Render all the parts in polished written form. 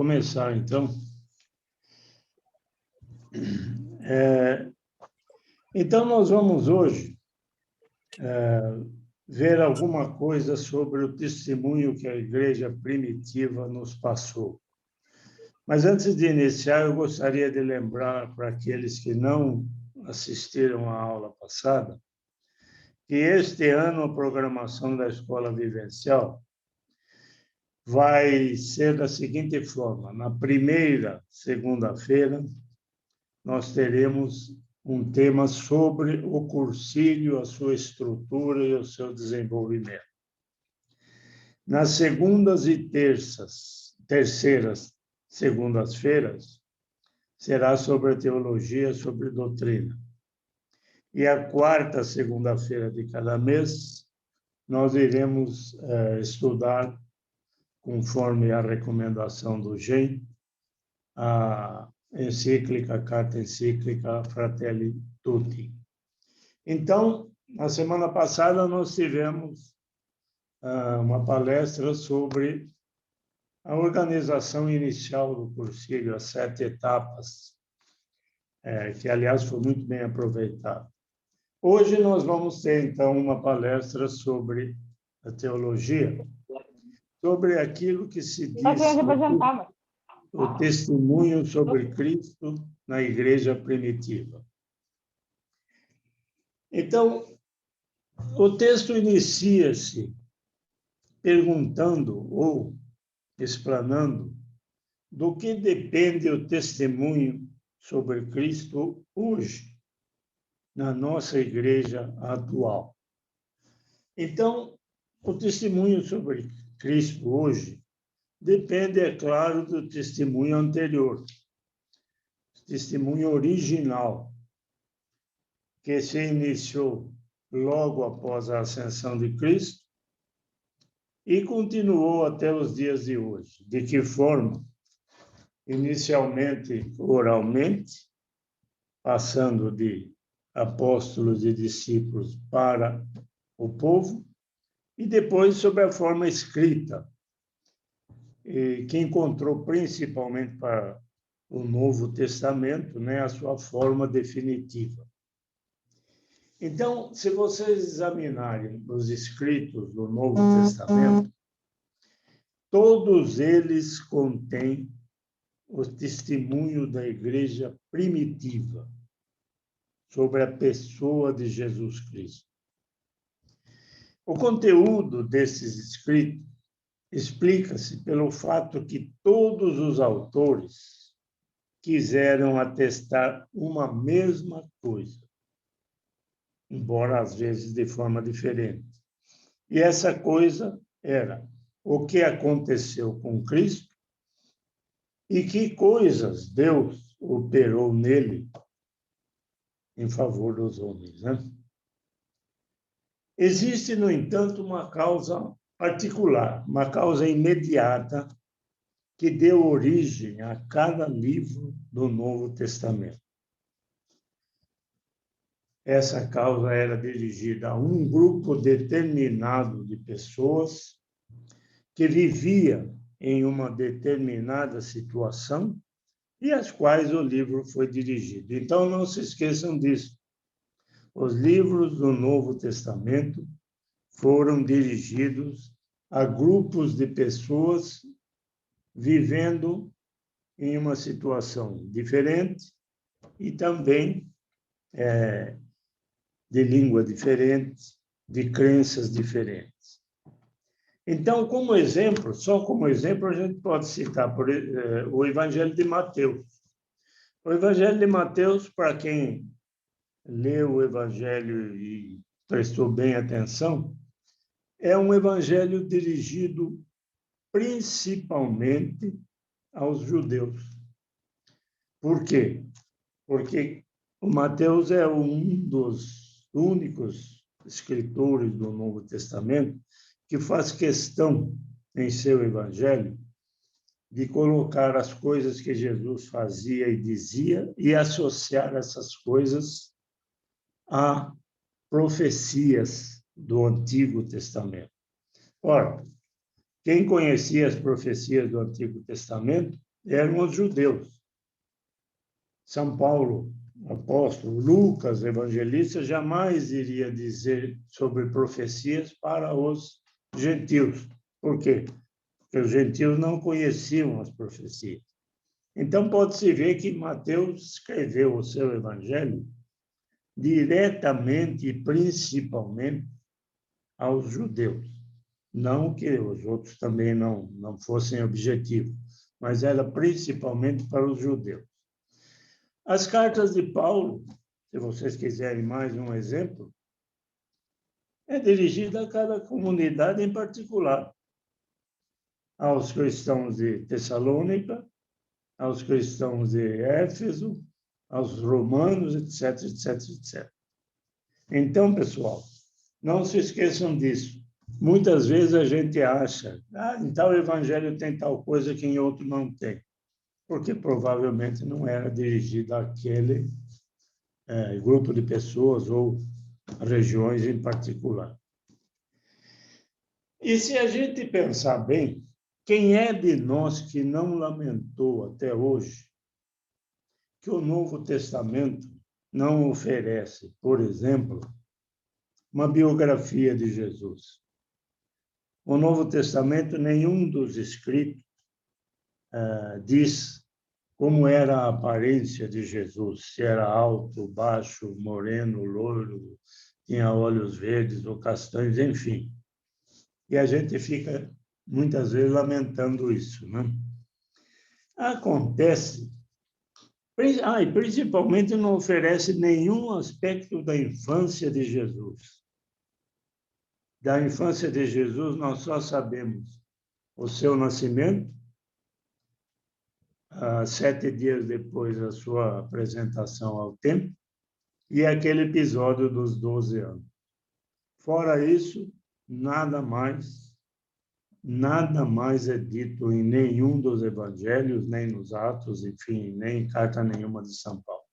Começar, então. Então, nós vamos hoje ver alguma coisa sobre o testemunho que a igreja primitiva nos passou. Mas antes de iniciar, eu gostaria de lembrar para aqueles que não assistiram à aula passada, que este ano a programação da Escola Vivencial vai ser da seguinte forma: na primeira segunda-feira, nós teremos um tema sobre o cursilho, a sua estrutura e o seu desenvolvimento. Nas segundas e terceiras segundas-feiras, será sobre a teologia, sobre doutrina. E a quarta segunda-feira de cada mês, nós iremos estudar, conforme a recomendação do GEM, a carta encíclica Fratelli Tutti. Então, na semana passada, nós tivemos uma palestra sobre a organização inicial do cursilho, as 7 etapas, que, aliás, foi muito bem aproveitado. Hoje nós vamos ter, então, uma palestra sobre a teologia, sobre aquilo que se diz o testemunho sobre Cristo na igreja primitiva. Então, o texto inicia-se perguntando ou explanando do que depende o testemunho sobre Cristo hoje, na nossa igreja atual. Então, o testemunho sobre Cristo hoje depende, é claro, do testemunho anterior, testemunho original, que se iniciou logo após a ascensão de Cristo e continuou até os dias de hoje. De que forma? Inicialmente oralmente, passando de apóstolos e discípulos para o povo, e depois sob a forma escrita, que encontrou principalmente para o Novo Testamento, né, a sua forma definitiva. Então, se vocês examinarem os escritos do Novo Testamento, todos eles contêm o testemunho da igreja primitiva sobre a pessoa de Jesus Cristo. O conteúdo desses escritos explica-se pelo fato que todos os autores quiseram atestar uma mesma coisa, embora às vezes de forma diferente. E essa coisa era o que aconteceu com Cristo e que coisas Deus operou nele em favor dos homens, né? Existe, no entanto, uma causa particular, uma causa imediata que deu origem a cada livro do Novo Testamento. Essa causa era dirigida a um grupo determinado de pessoas que vivia em uma determinada situação e às quais o livro foi dirigido. Então, não se esqueçam disso. Os livros do Novo Testamento foram dirigidos a grupos de pessoas vivendo em uma situação diferente e também de língua diferente, de crenças diferentes. Então, como exemplo, só como exemplo, a gente pode citar o Evangelho de Mateus. O Evangelho de Mateus, para quem leu o Evangelho e prestou bem atenção, é um evangelho dirigido principalmente aos judeus. Por quê? Porque o Mateus é um dos únicos escritores do Novo Testamento que faz questão, em seu evangelho, de colocar as coisas que Jesus fazia e dizia e associar essas coisas a profecias do Antigo Testamento. Ora, quem conhecia as profecias do Antigo Testamento eram os judeus. São Paulo, apóstolo, Lucas, evangelista, jamais iria dizer sobre profecias para os gentios. Por quê? Porque os gentios não conheciam as profecias. Então, pode-se ver que Mateus escreveu o seu evangelho diretamente e principalmente aos judeus. Não que os outros também não fossem objetivos, mas era principalmente para os judeus. As cartas de Paulo, se vocês quiserem mais um exemplo, é dirigida a cada comunidade em particular. Aos cristãos de Tessalônica, aos cristãos de Éfeso, aos romanos, etc, etc, etc. Então, pessoal, não se esqueçam disso. Muitas vezes a gente acha, em tal evangelho tem tal coisa que em outro não tem, porque provavelmente não era dirigido àquele grupo de pessoas ou regiões em particular. E se a gente pensar bem, quem é de nós que não lamentou até hoje que o Novo Testamento não oferece, por exemplo, uma biografia de Jesus? O Novo Testamento, nenhum dos escritos diz como era a aparência de Jesus, se era alto, baixo, moreno, loiro, tinha olhos verdes ou castanhos, enfim. E a gente fica, muitas vezes, lamentando isso, né? Acontece, e principalmente não oferece nenhum aspecto da infância de Jesus. Da infância de Jesus, nós só sabemos o seu nascimento, 7 dias depois da sua apresentação ao templo, e aquele episódio dos 12 anos. Fora isso, nada mais é dito em nenhum dos evangelhos, nem nos Atos, enfim, nem em carta nenhuma de São Paulo.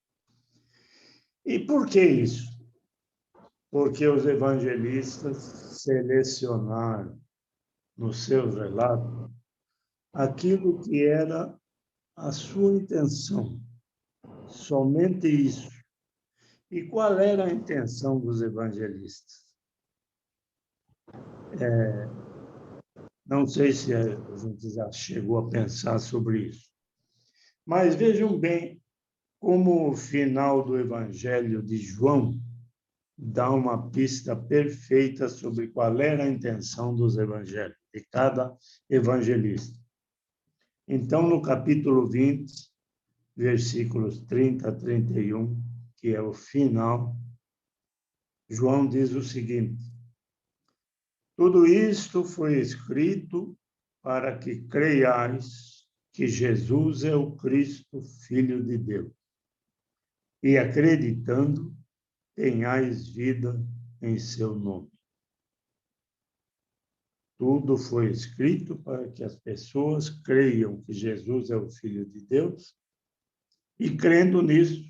E por que isso? Porque os evangelistas selecionaram nos seus relatos aquilo que era a sua intenção, somente isso. E qual era a intenção dos evangelistas? Não sei se a gente já chegou a pensar sobre isso. Mas vejam bem como o final do Evangelho de João dá uma pista perfeita sobre qual era a intenção dos evangelhos, de cada evangelista. Então, no capítulo 20, versículos 30 a 31, que é o final, João diz o seguinte: tudo isto foi escrito para que creiais que Jesus é o Cristo, Filho de Deus, e acreditando, tenhais vida em seu nome. Tudo foi escrito para que as pessoas creiam que Jesus é o Filho de Deus e, crendo nisso,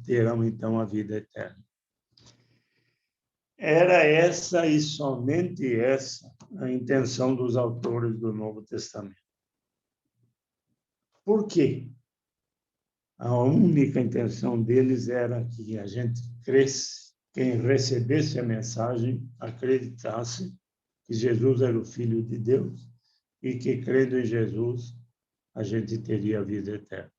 terão então a vida eterna. Era essa e somente essa a intenção dos autores do Novo Testamento. Por quê? A única intenção deles era que a gente cresce, quem recebesse a mensagem acreditasse que Jesus era o Filho de Deus e que, crendo em Jesus, a gente teria a vida eterna.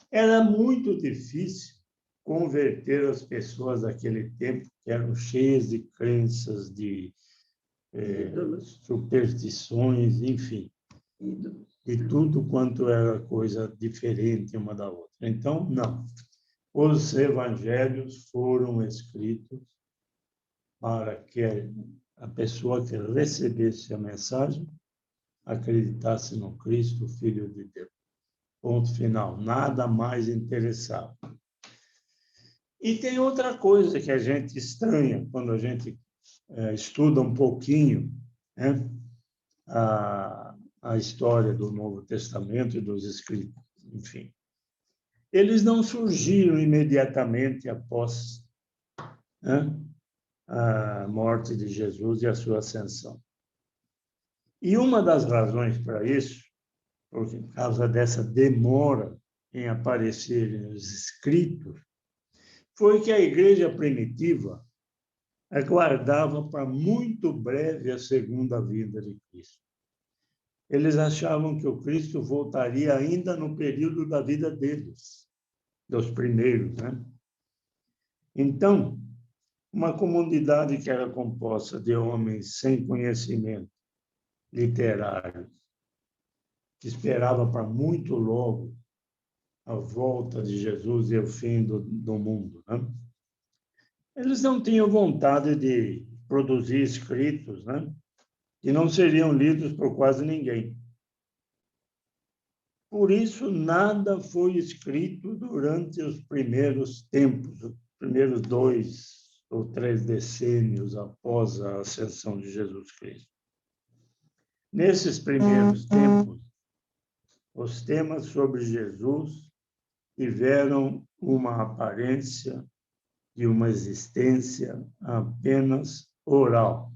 Era muito difícil converter as pessoas daquele tempo, que eram cheias de crenças, de superstições, enfim, de tudo quanto era coisa diferente uma da outra. Então, não. Os evangelhos foram escritos para que a pessoa que recebesse a mensagem acreditasse no Cristo, Filho de Deus. Ponto final. Nada mais interessava. E tem outra coisa que a gente estranha quando a gente estuda um pouquinho, né, a história do Novo Testamento e dos escritos, enfim. Eles não surgiram imediatamente após, né, a morte de Jesus e a sua ascensão. E uma das razões para isso por causa dessa demora em aparecerem os escritos, foi que a igreja primitiva aguardava para muito breve a segunda vinda de Cristo. Eles achavam que o Cristo voltaria ainda no período da vida deles, dos primeiros, né? Então, uma comunidade que era composta de homens sem conhecimento literário, que esperava para muito logo a volta de Jesus e o fim do mundo, né? Eles não tinham vontade de produzir escritos, né? Que não seriam lidos por quase ninguém. Por isso, nada foi escrito durante os primeiros tempos, os primeiros 2 ou 3 decênios após a ascensão de Jesus Cristo. Nesses primeiros tempos, os temas sobre Jesus tiveram uma aparência de uma existência apenas oral,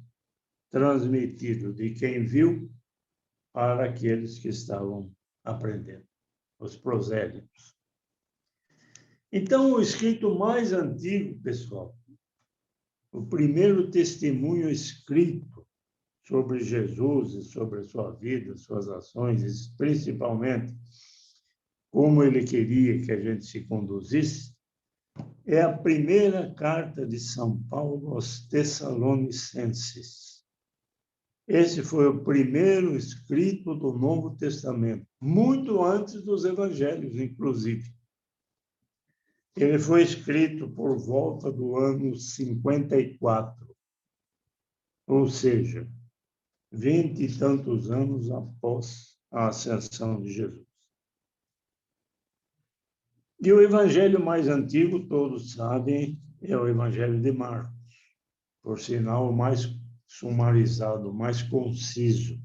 transmitido de quem viu para aqueles que estavam aprendendo, os prosélitos. Então, o escrito mais antigo, pessoal, o primeiro testemunho escrito sobre Jesus e sobre a sua vida, suas ações, e principalmente como ele queria que a gente se conduzisse, é a primeira carta de São Paulo aos Tessalonicenses. Esse foi o primeiro escrito do Novo Testamento, muito antes dos evangelhos, inclusive. Ele foi escrito por volta do ano 54, ou seja, 20 e tantos anos após a ascensão de Jesus. E o evangelho mais antigo, todos sabem, é o evangelho de Marcos, por sinal, o mais sumarizado, o mais conciso,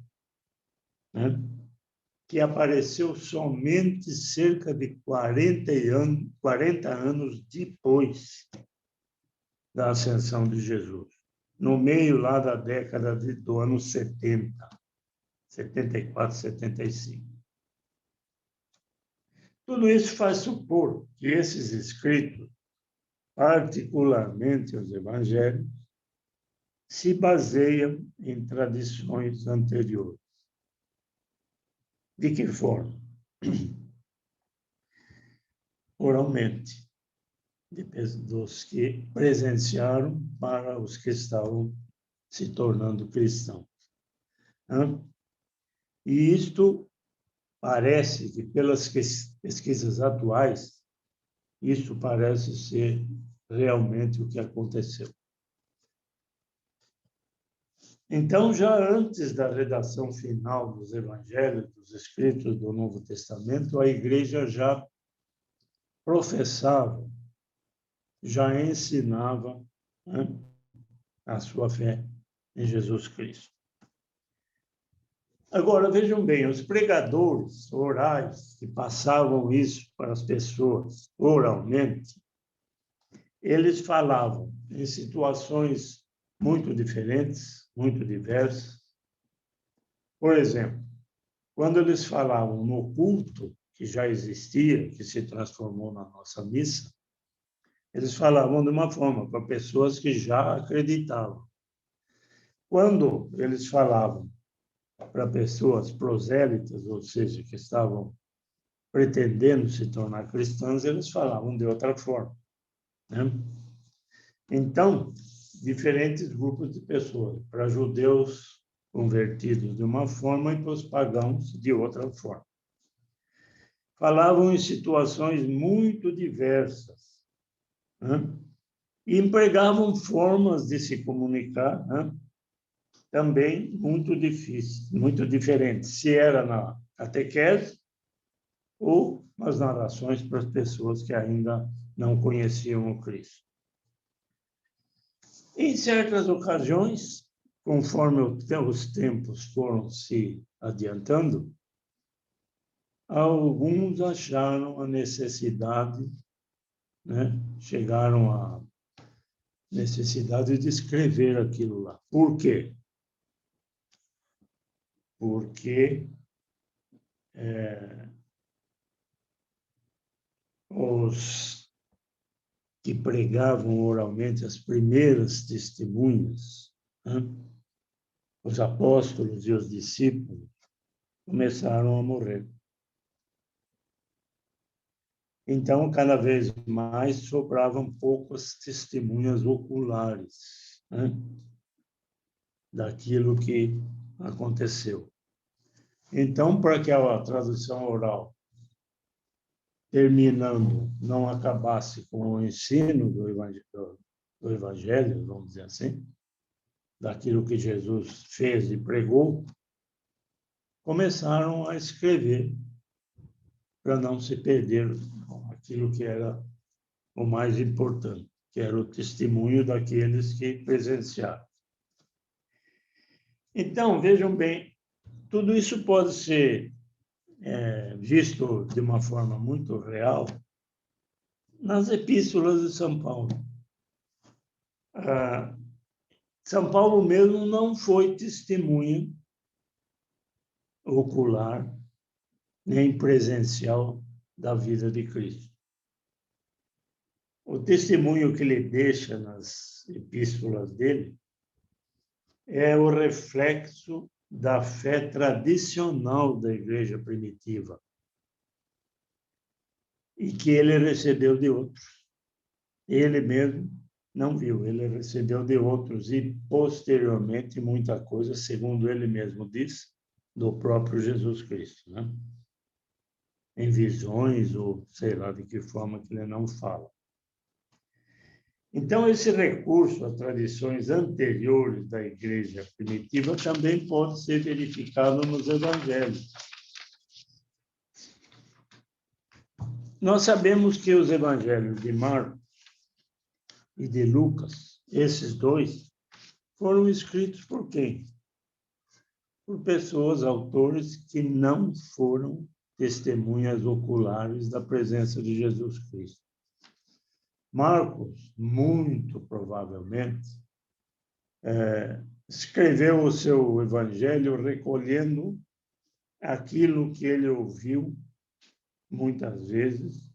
né? Que apareceu somente cerca de 40 anos depois da ascensão de Jesus, no meio lá da década do ano 70, 74, 75. Tudo isso faz supor que esses escritos, particularmente os evangelhos, se baseiam em tradições anteriores. De que forma? Oralmente, dos que presenciaram para os que estavam se tornando cristãos. E isto parece que, pelas pesquisas atuais, isso parece ser realmente o que aconteceu. Então, já antes da redação final dos evangelhos, dos escritos do Novo Testamento, a igreja já professava, já ensinava, né, a sua fé em Jesus Cristo. Agora, vejam bem, os pregadores orais que passavam isso para as pessoas oralmente, eles falavam em situações muito diferentes, muito diversas. Por exemplo, quando eles falavam no culto, que já existia, que se transformou na nossa missa, eles falavam de uma forma para pessoas que já acreditavam. Quando eles falavam para pessoas prosélitas, ou seja, que estavam pretendendo se tornar cristãs, eles falavam de outra forma, né? Então, diferentes grupos de pessoas, para judeus convertidos de uma forma e para os pagãos de outra forma. Falavam em situações muito diversas, né? E empregavam formas de se comunicar, né? Também muito difíceis, muito diferentes, se era na catequese ou nas narrações para as pessoas que ainda não conheciam o Cristo. Em certas ocasiões, conforme os tempos foram se adiantando, alguns acharam a necessidade, né? Chegaram à necessidade de escrever aquilo lá. Por quê? Porque os que pregavam oralmente, as primeiras testemunhas, né? Os apóstolos e os discípulos, começaram a morrer. Então, cada vez mais sobravam poucas testemunhas oculares, né, daquilo que aconteceu. Então, para que a tradição oral, terminando, não acabasse com o ensino do evangelho, vamos dizer assim, daquilo que Jesus fez e pregou, começaram a escrever para não se perder aquilo que era o mais importante, que era o testemunho daqueles que presenciaram. Então, vejam bem, tudo isso pode ser visto de uma forma muito real nas epístolas de São Paulo. São Paulo mesmo não foi testemunha ocular nem presencial da vida de Cristo. O testemunho que ele deixa nas epístolas dele é o reflexo da fé tradicional da igreja primitiva e que ele recebeu de outros. Ele mesmo não viu, ele recebeu de outros e, posteriormente, muita coisa, segundo ele mesmo diz, do próprio Jesus Cristo, né? Em visões ou sei lá de que forma que ele não fala. Então, esse recurso a tradições anteriores da igreja primitiva também pode ser verificado nos evangelhos. Nós sabemos que os evangelhos de Marcos e de Lucas, esses dois, foram escritos por quem? Por pessoas, autores, que não foram testemunhas oculares da presença de Jesus Cristo. Marcos, muito provavelmente, escreveu o seu evangelho recolhendo aquilo que ele ouviu, muitas vezes,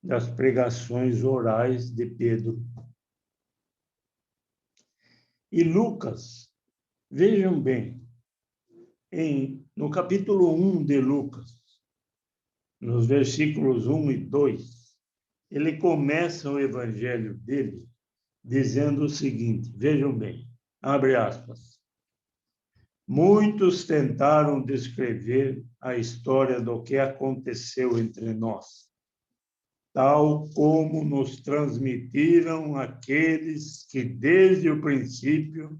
das pregações orais de Pedro. E Lucas, vejam bem, no capítulo 1 de Lucas, nos versículos 1 e 2, ele começa o evangelho dele dizendo o seguinte, vejam bem, abre aspas, muitos tentaram descrever a história do que aconteceu entre nós, tal como nos transmitiram aqueles que desde o princípio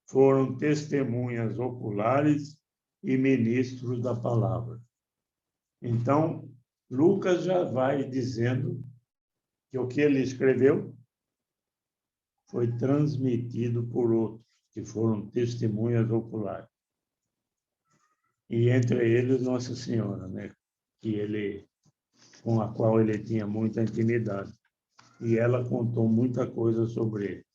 foram testemunhas oculares e ministros da palavra. Então, Lucas já vai dizendo que o que ele escreveu foi transmitido por outros, que foram testemunhas oculares. E entre eles, Nossa Senhora, né? Com a qual ele tinha muita intimidade. E ela contou muita coisa sobre ele,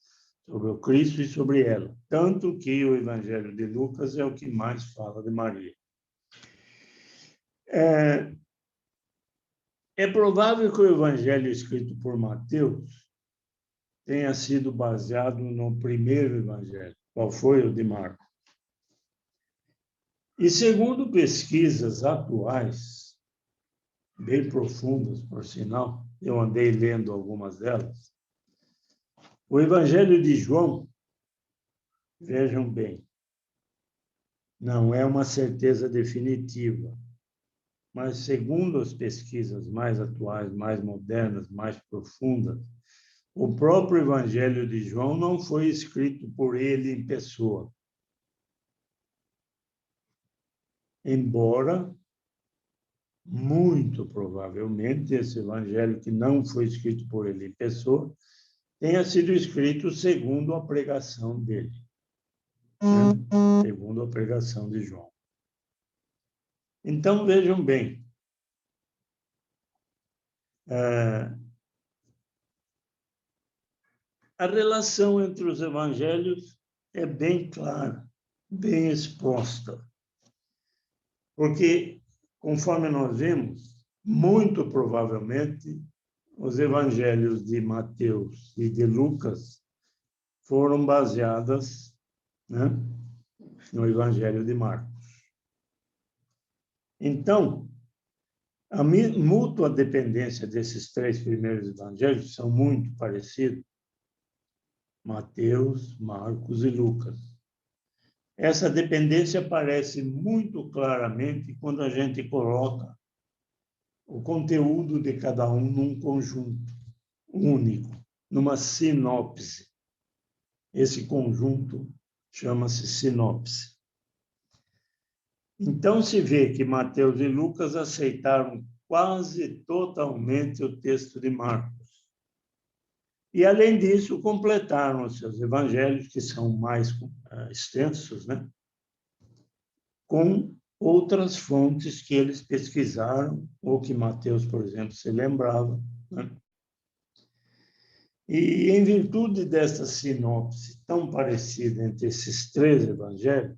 sobre o Cristo e sobre ela. Tanto que o Evangelho de Lucas é o que mais fala de Maria. É provável que o Evangelho escrito por Mateus tenha sido baseado no primeiro Evangelho, qual foi o de Marcos. E segundo pesquisas atuais, bem profundas, por sinal, eu andei lendo algumas delas, o Evangelho de João, vejam bem, não é uma certeza definitiva, mas segundo as pesquisas mais atuais, mais modernas, mais profundas, o próprio Evangelho de João não foi escrito por ele em pessoa. Embora, muito provavelmente, esse Evangelho que não foi escrito por ele em pessoa, tenha sido escrito segundo a pregação dele, né? Segundo a pregação de João. Então, vejam bem, a relação entre os evangelhos é bem clara, bem exposta, porque conforme nós vemos, muito provavelmente, os evangelhos de Mateus e de Lucas foram baseadas, né, no evangelho de Marcos. Então, a mútua dependência desses três primeiros evangelhos são muito parecidos, Mateus, Marcos e Lucas. Essa dependência aparece muito claramente quando a gente coloca o conteúdo de cada um num conjunto único, numa sinopse. Esse conjunto chama-se sinopse. Então, se vê que Mateus e Lucas aceitaram quase totalmente o texto de Marcos. E, além disso, completaram os seus evangelhos, que são mais extensos, né, com outras fontes que eles pesquisaram, ou que Mateus, por exemplo, se lembrava, né? E, em virtude dessa sinopse tão parecida entre esses três evangelhos,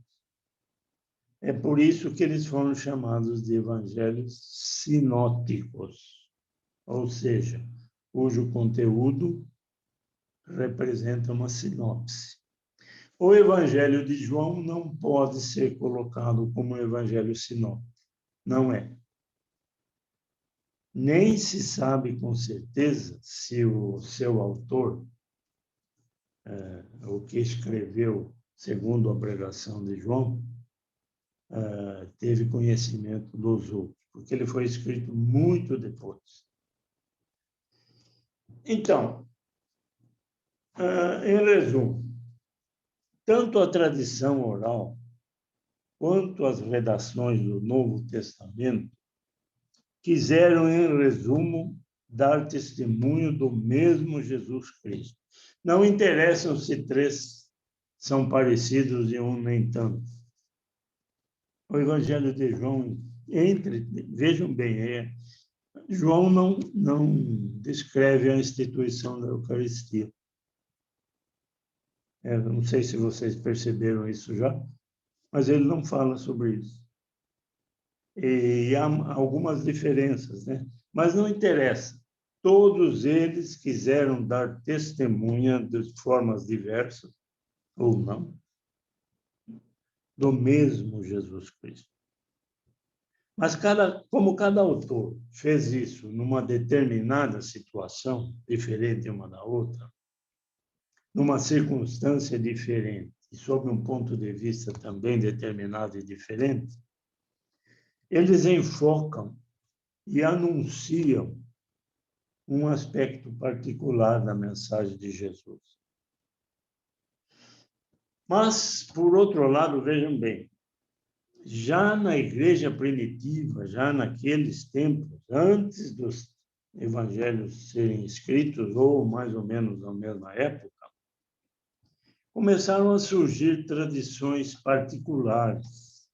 é por isso que eles foram chamados de evangelhos sinóticos, ou seja, cujo conteúdo representa uma sinopse. O evangelho de João não pode ser colocado como um evangelho sinótico. Não é. Nem se sabe com certeza se o seu autor, o que escreveu segundo a pregação de João, teve conhecimento dos outros, porque ele foi escrito muito depois. Então, em resumo, tanto a tradição oral quanto as redações do Novo Testamento quiseram, em resumo, dar testemunho do mesmo Jesus Cristo. Não interessam se três são parecidos e um nem tanto. O Evangelho de João, vejam bem, João não descreve a instituição da Eucaristia. Não sei se vocês perceberam isso já, mas ele não fala sobre isso. E há algumas diferenças, né? Mas não interessa. Todos eles quiseram dar testemunha de formas diversas, ou não, do mesmo Jesus Cristo. Mas como cada autor fez isso numa determinada situação, diferente uma da outra, numa circunstância diferente, e sob um ponto de vista também determinado e diferente, eles enfocam e anunciam um aspecto particular da mensagem de Jesus. Mas, por outro lado, vejam bem, já na igreja primitiva, já naqueles tempos, antes dos evangelhos serem escritos, ou mais ou menos na mesma época, começaram a surgir tradições particulares.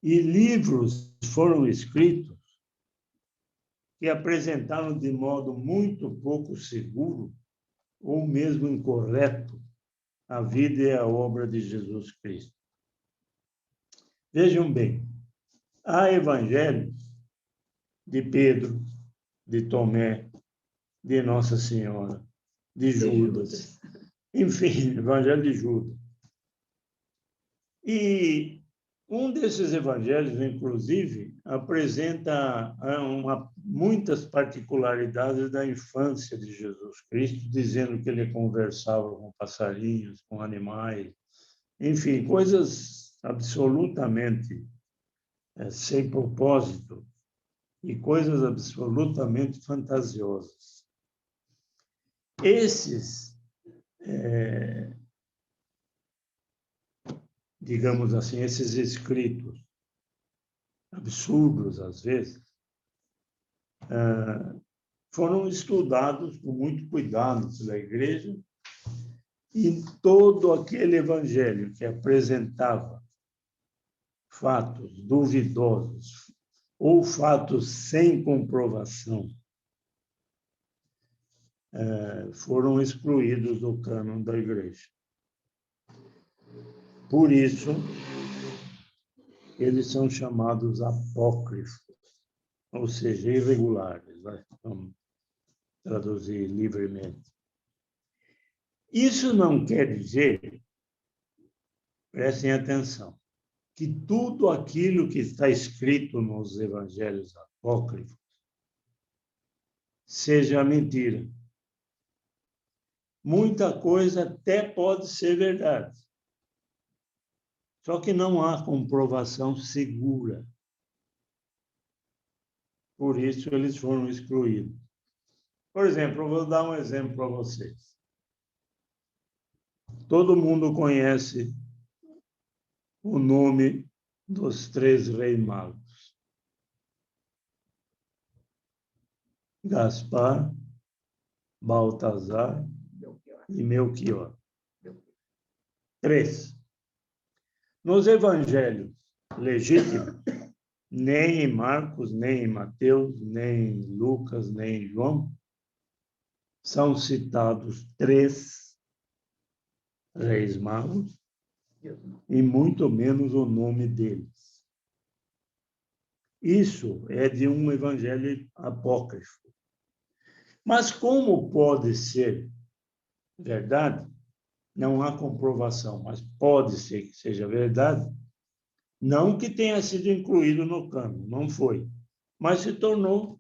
E livros foram escritos que apresentaram de modo muito pouco seguro, ou mesmo incorreto, a vida e a obra de Jesus Cristo. Vejam bem, há evangelhos de Pedro, de Tomé, de Nossa Senhora, de Judas, enfim, evangelho de Judas. E um desses evangelhos, inclusive, apresenta muitas particularidades da infância de Jesus Cristo, dizendo que ele conversava com passarinhos, com animais, enfim, coisas absolutamente sem propósito e coisas absolutamente fantasiosas. Esses, digamos assim, esses escritos absurdos, às vezes, foram estudados com muito cuidado pela igreja, e todo aquele evangelho que apresentava fatos duvidosos ou fatos sem comprovação foram excluídos do cânon da igreja. Por isso, eles são chamados apócrifos, ou seja, irregulares, vamos traduzir livremente. Isso não quer dizer, prestem atenção, que tudo aquilo que está escrito nos evangelhos apócrifos seja mentira. Muita coisa até pode ser verdade, só que não há comprovação segura. Por isso, eles foram excluídos. Por exemplo, eu vou dar um exemplo para vocês. Todo mundo conhece o nome dos 3 reis magos: Gaspar, Baltazar e Melquior. 3. Nos evangelhos legítimos, nem em Marcos, nem em Mateus, nem em Lucas, nem em João, são citados 3 reis magos, e muito menos o nome deles. Isso é de um evangelho apócrifo. Mas como pode ser verdade? Não há comprovação, mas pode ser que seja verdade. Não que tenha sido incluído no cânon, não foi. Mas se tornou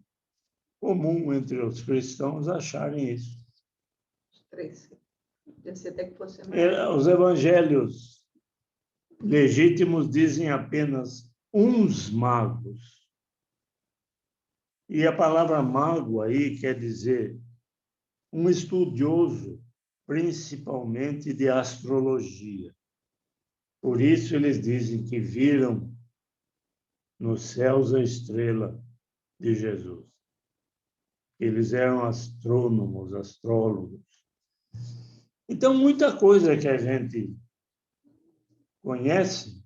comum entre os cristãos acharem isso. 3. Pensei até que fosse mais. Os evangelhos legítimos dizem apenas uns magos. E a palavra mago aí quer dizer um estudioso, principalmente de astrologia. Por isso eles dizem que viram nos céus a estrela de Jesus. Eles eram astrônomos, astrólogos. Então, muita coisa que a gente conhece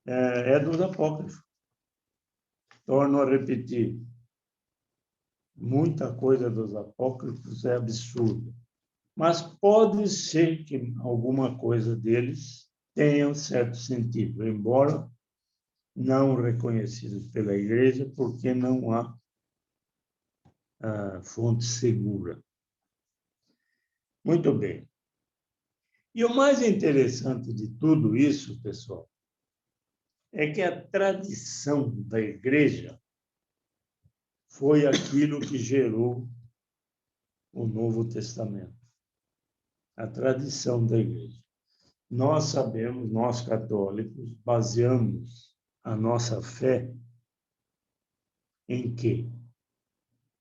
é dos apócrifos. Torno a repetir, muita coisa dos apócrifos é absurda, mas pode ser que alguma coisa deles tenha um certo sentido, embora não reconhecidos pela Igreja, porque não há fonte segura. Muito bem. E o mais interessante de tudo isso, pessoal, é que a tradição da Igreja foi aquilo que gerou o Novo Testamento. A tradição da Igreja. Nós sabemos, nós católicos, baseamos a nossa fé em quê?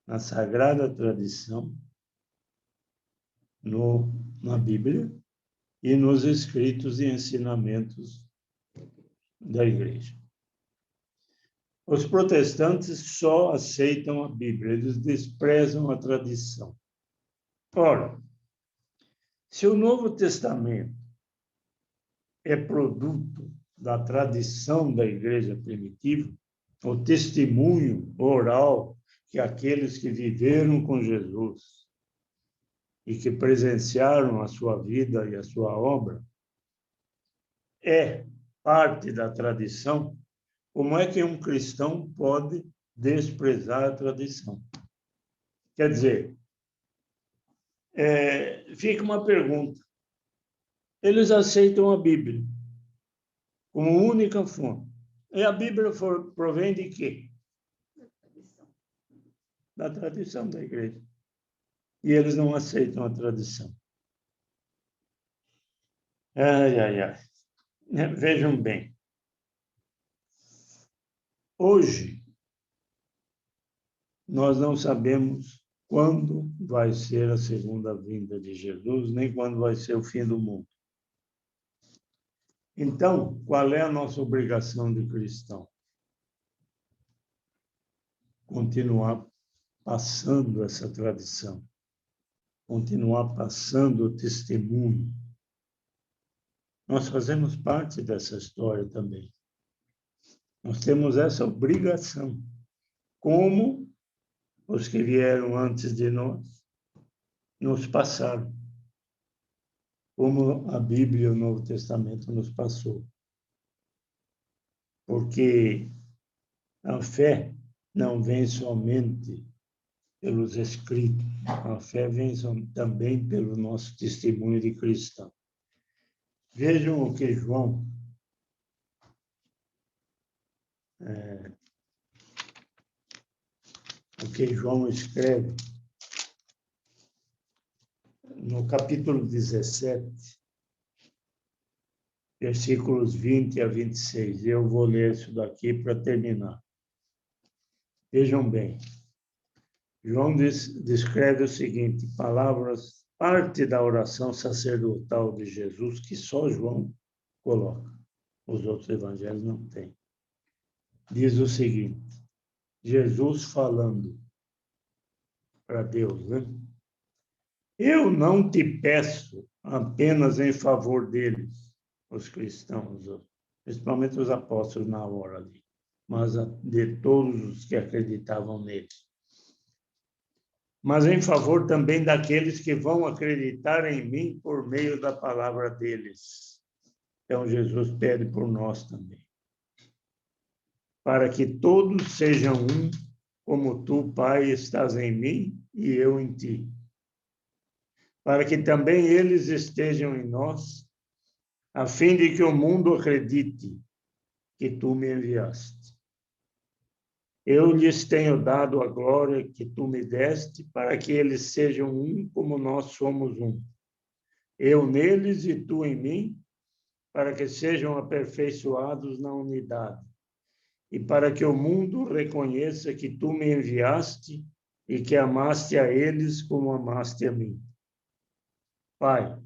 Na Sagrada Tradição, na Bíblia e nos escritos e ensinamentos da Igreja. Os protestantes só aceitam a Bíblia, eles desprezam a tradição. Ora, se o Novo Testamento é produto da tradição da Igreja primitiva, o testemunho oral que aqueles que viveram com Jesus e que presenciaram a sua vida e a sua obra é parte da tradição, como é que um cristão pode desprezar a tradição? Quer dizer, fica uma pergunta. Eles aceitam a Bíblia como única fonte. E a Bíblia provém de quê? Da tradição da Igreja. E eles não aceitam a tradição. Ai, ai, ai. Vejam bem. Hoje, nós não sabemos quando vai ser a segunda vinda de Jesus, nem quando vai ser o fim do mundo. Então, qual é a nossa obrigação de cristão? Continuar passando essa tradição, continuar passando o testemunho. Nós fazemos parte dessa história também. Nós temos essa obrigação, como os que vieram antes de nós nos passaram, como a Bíblia e o Novo Testamento nos passou. porque a fé não vem somente pelos escritos, a fé vem também pelo nosso testemunho de cristão. Vejam o que João escreve no capítulo 17, versículos 20 a 26. Eu vou ler isso daqui para terminar. Vejam bem. João descreve o seguinte, palavras, parte da oração sacerdotal de Jesus, que só João coloca. Os outros evangelhos não têm. Diz o seguinte, Jesus falando para Deus, né? Eu não te peço apenas em favor deles, os cristãos, principalmente os apóstolos na hora ali, mas de todos os que acreditavam nele. Mas em favor também daqueles que vão acreditar em mim por meio da palavra deles. Então, Jesus pede por nós também. Para que todos sejam um, como tu, Pai, estás em mim e eu em ti. Para que também eles estejam em nós, a fim de que o mundo acredite que tu me enviaste. Eu lhes tenho dado a glória que tu me deste, para que eles sejam um como nós somos um. Eu neles e tu em mim, para que sejam aperfeiçoados na unidade, e para que o mundo reconheça que tu me enviaste e que amaste a eles como amaste a mim. Pai,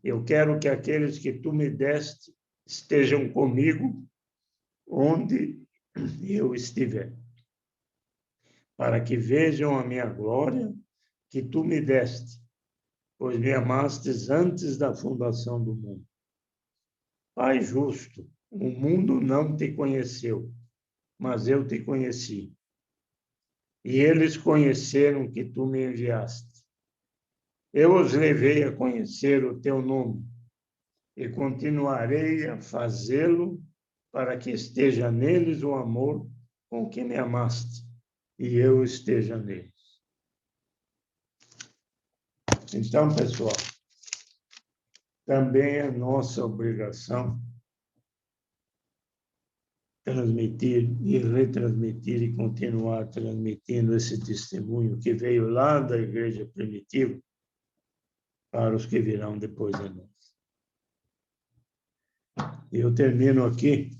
eu quero que aqueles que tu me deste estejam comigo onde eu estiver, para que vejam a minha glória que tu me deste, pois me amastes antes da fundação do mundo. Pai justo, o mundo não te conheceu, mas eu te conheci. E eles conheceram que tu me enviaste. Eu os levei a conhecer o teu nome e continuarei a fazê-lo para que esteja neles o amor com que me amaste e eu esteja neles. Então, pessoal, também é nossa obrigação transmitir e retransmitir e continuar transmitindo esse testemunho que veio lá da igreja primitiva para os que virão depois de nós. Eu termino aqui